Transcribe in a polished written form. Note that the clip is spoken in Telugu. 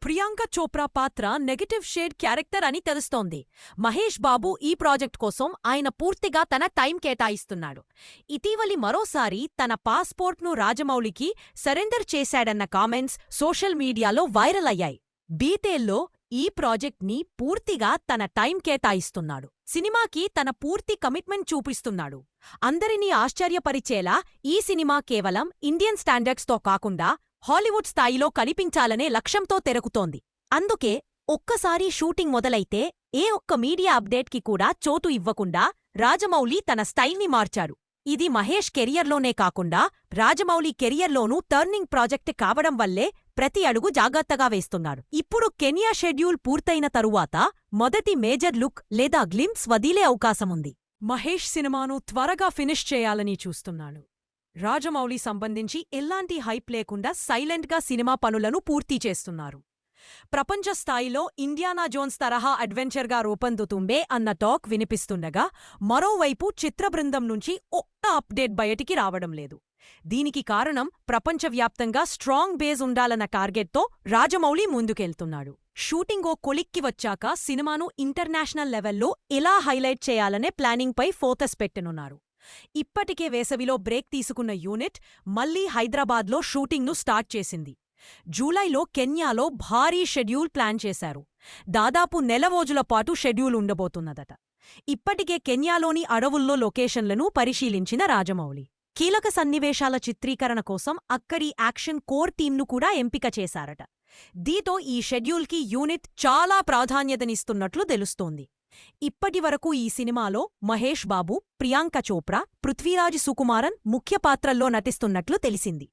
ప్రియాంక చోప్రా పాత్ర నెగటివ్ షేడ్ క్యారెక్టర్ అని తెలుస్తోంది. మహేష్ బాబు ఈ ప్రాజెక్ట్ కోసం ఆయన పూర్తిగా తన టైం కేటాయిస్తున్నాడు. ఇటీవలి మరోసారి తన పాస్పోర్ట్ను రాజమౌళికి సరెండర్ చేశాడన్న కామెంట్స్ సోషల్ మీడియాలో వైరల్ అయ్యాయి. బీటేల్లో ఈ ప్రాజెక్ట్ని పూర్తిగా తన టైం కేటాయిస్తున్నాడు. సినిమాకి తన పూర్తి కమిట్మెంట్ చూపిస్తున్నాడు. అందరినీ ఆశ్చర్యపరిచేలా ఈ సినిమా కేవలం ఇండియన్ స్టాండర్డ్స్తో కాకుండా హాలీవుడ్ స్థాయిలో కనిపించాలనే లక్ష్యంతో తెరకుతోంది. అందుకే ఒక్కసారి షూటింగ్ మొదలైతే ఏ ఒక్క మీడియా అప్డేట్కి కూడా చోటు ఇవ్వకుండా రాజమౌళి తన స్టైల్ని మార్చాడు. ఇది మహేష్ కెరియర్లోనే కాకుండా రాజమౌళి కెరియర్లోనూ టర్నింగ్ ప్రాజెక్ట్ కావడం వల్లే ప్రతి అడుగు జాగ్రత్తగా వేస్తున్నాడు. ఇప్పుడు కెన్యా షెడ్యూల్ పూర్తయిన తరువాత మొదటి మేజర్ లుక్ లేదా గ్లింప్స్ వదిలే అవకాశముంది. మహేష్ సినిమాను త్వరగా ఫినిష్ చేయాలని చూస్తున్నాడు. రాజమౌళి సంబంధించి ఎలాంటి హైప్ లేకుండా సైలెంట్గా సినిమా పనులను పూర్తి చేస్తున్నారు. ప్రపంచ స్థాయిలో ఇండియానా జోన్స్ తరహా అడ్వెంచర్గా రూపొందుతుందే అన్న టాక్ వినిపిస్తుండగా, మరోవైపు చిత్రబృందం నుంచి ఒక్క అప్డేట్ బయటికి రావడం లేదు. దీనికి కారణం ప్రపంచవ్యాప్తంగా స్ట్రాంగ్ బేస్ ఉండాలన్న టార్గెట్తో రాజమౌళి ముందుకెళ్తున్నాడు. షూటింగ్ ఓ కొలిక్కి వచ్చాక సినిమాను ఇంటర్నేషనల్ లెవెల్లో ఎలా హైలైట్ చేయాలనే ప్లానింగ్పై ఫోకస్ పెట్టనున్నారు. ఇప్పటికే వేసవిలో బ్రేక్ తీసుకున్న యూనిట్ మళ్లీ హైదరాబాద్లో షూటింగ్ను స్టార్ట్ చేసింది. జూలైలో కెన్యాలో భారీ షెడ్యూల్ ప్లాన్ చేశారు. దాదాపు నెల రోజుల పాటు షెడ్యూల్ ఉండబోతున్నదట. ఇప్పటికే కెన్యాలోని అడవుల్లో లొకేషన్లను పరిశీలించిన రాజమౌళి కీలక సన్నివేశాల చిత్రీకరణ కోసం అక్కడి యాక్షన్ కోర్ టీంను కూడా ఎంపిక చేశారట. దీంతో ఈ షెడ్యూల్కి యూనిట్ చాలా ప్రాధాన్యతనిస్తున్నట్లు తెలుస్తోంది. ఇప్పటివరకు ఈ సినిమాలో మహేష్ బాబు, ప్రియాంక చోప్రా, పృథ్వీరాజ్ సుకుమారన్ ముఖ్య పాత్రల్లో నటిస్తున్నట్లు తెలిసింది.